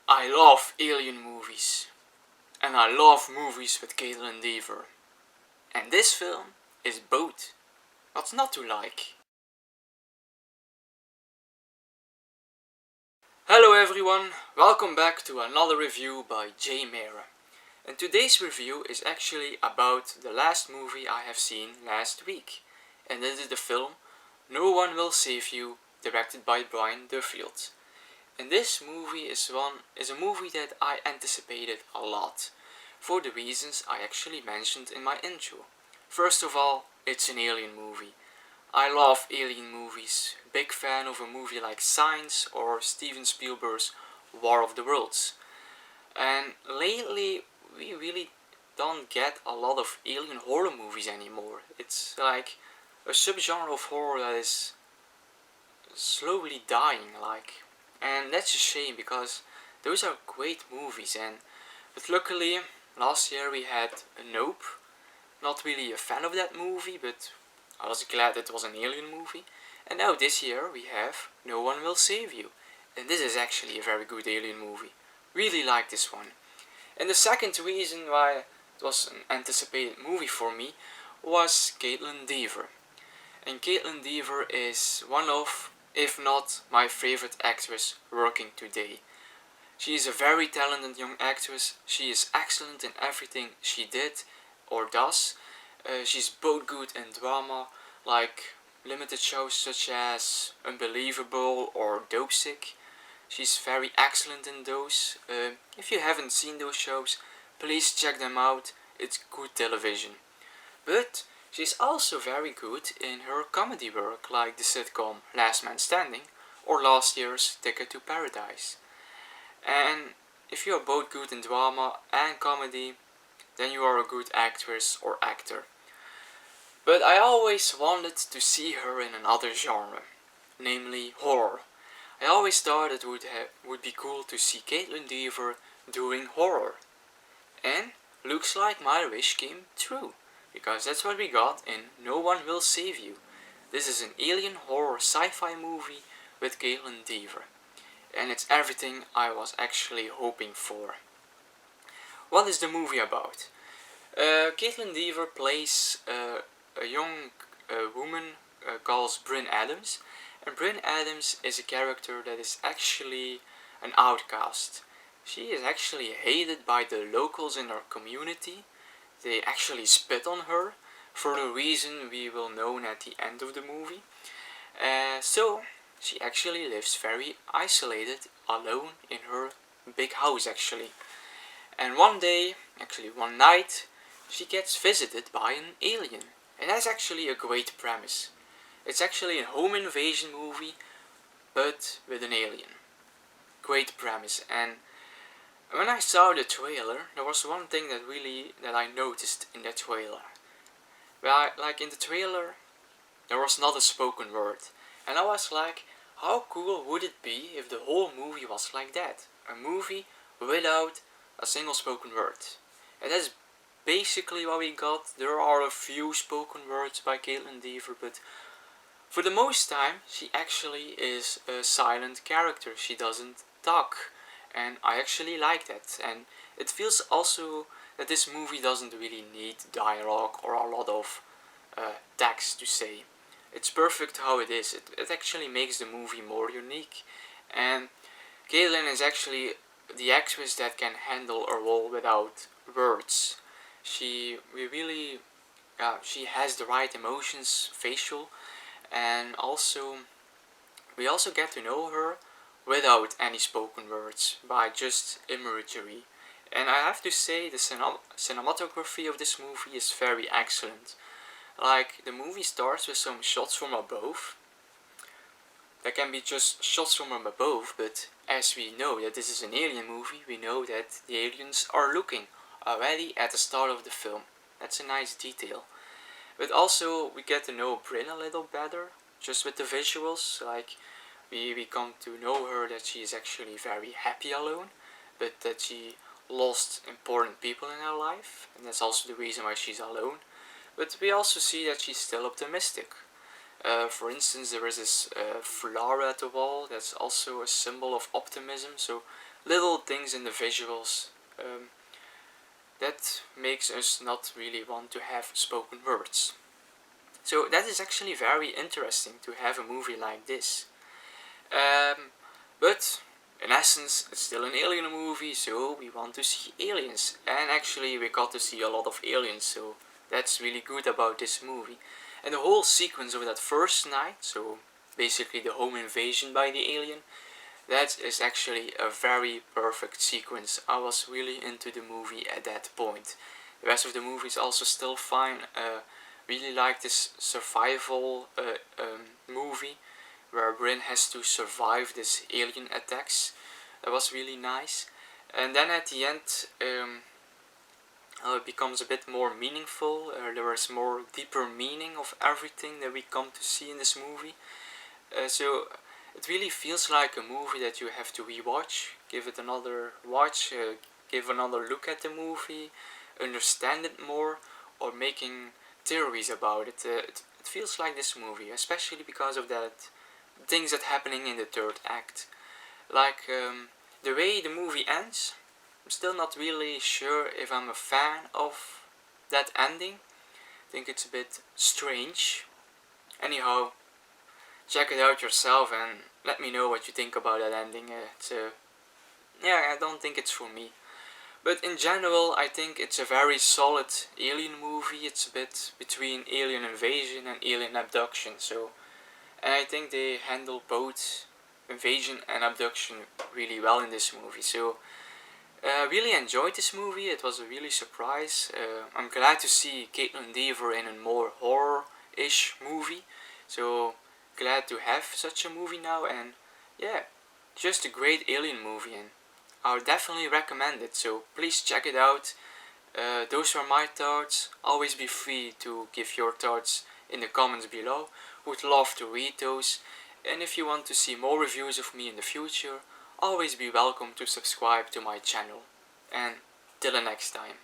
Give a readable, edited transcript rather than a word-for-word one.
I love alien movies, and I love movies with Kaitlyn Dever. And this film is both. What's not to like? Hello everyone, welcome back to another review by Jay Mera. And today's review is actually about the last movie I have seen last week. And this is the film No One Will Save You, directed by Brian Duffield. And this movie is a movie that I anticipated a lot, for the reasons I actually mentioned in my intro. First of all, it's an alien movie. I love alien movies, big fan of a movie like Signs or Steven Spielberg's War of the Worlds. And lately, we really don't get a lot of alien horror movies anymore. It's like a subgenre of horror that is slowly dying, and that's a shame because those are great movies. But luckily, last year we had Nope. Not really a fan of that movie, but I was glad it was an alien movie. And now this year we have No One Will Save You, and this is actually a very good alien movie. Really like this one. And the second reason why it was an anticipated movie for me was Kaitlyn Dever. And Kaitlyn Dever is one of, if not my favorite actress working today. She is a very talented young actress. She is excellent in everything she did or does. She's both good in drama, like limited shows such as Unbelievable or Dopesick. She's very excellent in those. If you haven't seen those shows, please check them out. It's good television. But she's also very good in her comedy work, like the sitcom Last Man Standing or last year's Ticket to Paradise. And if you are both good in drama and comedy, then you are a good actress or actor. But I always wanted to see her in another genre, namely horror. I always thought it would be cool to see Kaitlyn Dever doing horror. And looks like my wish came true, because that's what we got in No One Will Save You. This is an alien horror sci-fi movie with Kaitlyn Dever. And it's everything I was actually hoping for. What is the movie about? Kaitlyn Dever plays a young woman called Bryn Adams. And Bryn Adams is a character that is actually an outcast. She is actually hated by the locals in her community. They actually spit on her for a reason we will know at the end of the movie. So she actually lives very isolated, alone in her big house actually. And one day, actually one night, she gets visited by an alien. And that's actually a great premise. It's actually a home invasion movie, but with an alien. Great premise. And when I saw the trailer, there was one thing that I noticed in the trailer. Well, like in the trailer, there was not a spoken word. And I was like, how cool would it be if the whole movie was like that? A movie without a single spoken word. And that's basically what we got. There are a few spoken words by Kaitlyn Dever, but for the most time, she actually is a silent character. She doesn't talk. And I actually like that. And it feels also that this movie doesn't really need dialogue or a lot of text to say. It's perfect how it is. It actually makes the movie more unique. And Kaitlyn is actually the actress that can handle a role without words. She has the right emotions, facial, and also we also get to know her without any spoken words by just imagery. And I have to say the cinematography of this movie is very excellent. Like the movie starts with some shots from above. That can be just shots from above, but as we know that this is an alien movie, we know that the aliens are looking already at the start of the film. That's a nice detail. But also we get to know Bryn a little better, just with the visuals. Like we come to know her that she is actually very happy alone, but that she lost important people in her life, and that's also the reason why she's alone. But we also see that she's still optimistic. For instance, there is this flower at the wall that's also a symbol of optimism, so little things in the visuals that makes us not really want to have spoken words. So that is actually very interesting to have a movie like this. But in essence, it's still an alien movie, so we want to see aliens. And actually, we got to see a lot of aliens, so that's really good about this movie. And the whole sequence of that first night, so basically the home invasion by the alien, that is actually a very perfect sequence. I was really into the movie at that point. The rest of the movie is also still fine. Really like this survival movie where Bryn has to survive this alien attacks. That was really nice. And then at the end, it becomes a bit more meaningful. There is more deeper meaning of everything that we come to see in this movie. So it really feels like a movie that you have to rewatch, give it another watch, give another look at the movie, understand it more, or making theories about it. It feels like this movie, especially because of that things that happening in the third act. Like the way the movie ends, I'm still not really sure if I'm a fan of that ending. I think it's a bit strange. Anyhow, check it out yourself and let me know what you think about that ending. Yeah, I don't think it's for me. But in general, I think it's a very solid alien movie. It's a bit between alien invasion and alien abduction. And I think they handle both invasion and abduction really well in this movie. So I really enjoyed this movie. It was a really surprise. I'm glad to see Caitlin Dever in a more horror-ish movie. So glad to have such a movie now, and yeah, just a great alien movie, and I would definitely recommend it. So please check it out. Those are my thoughts. Always be free to give your thoughts in the comments below. Would love to read those. And if you want to see more reviews of me in the future, always be welcome to subscribe to my channel. And till the next time.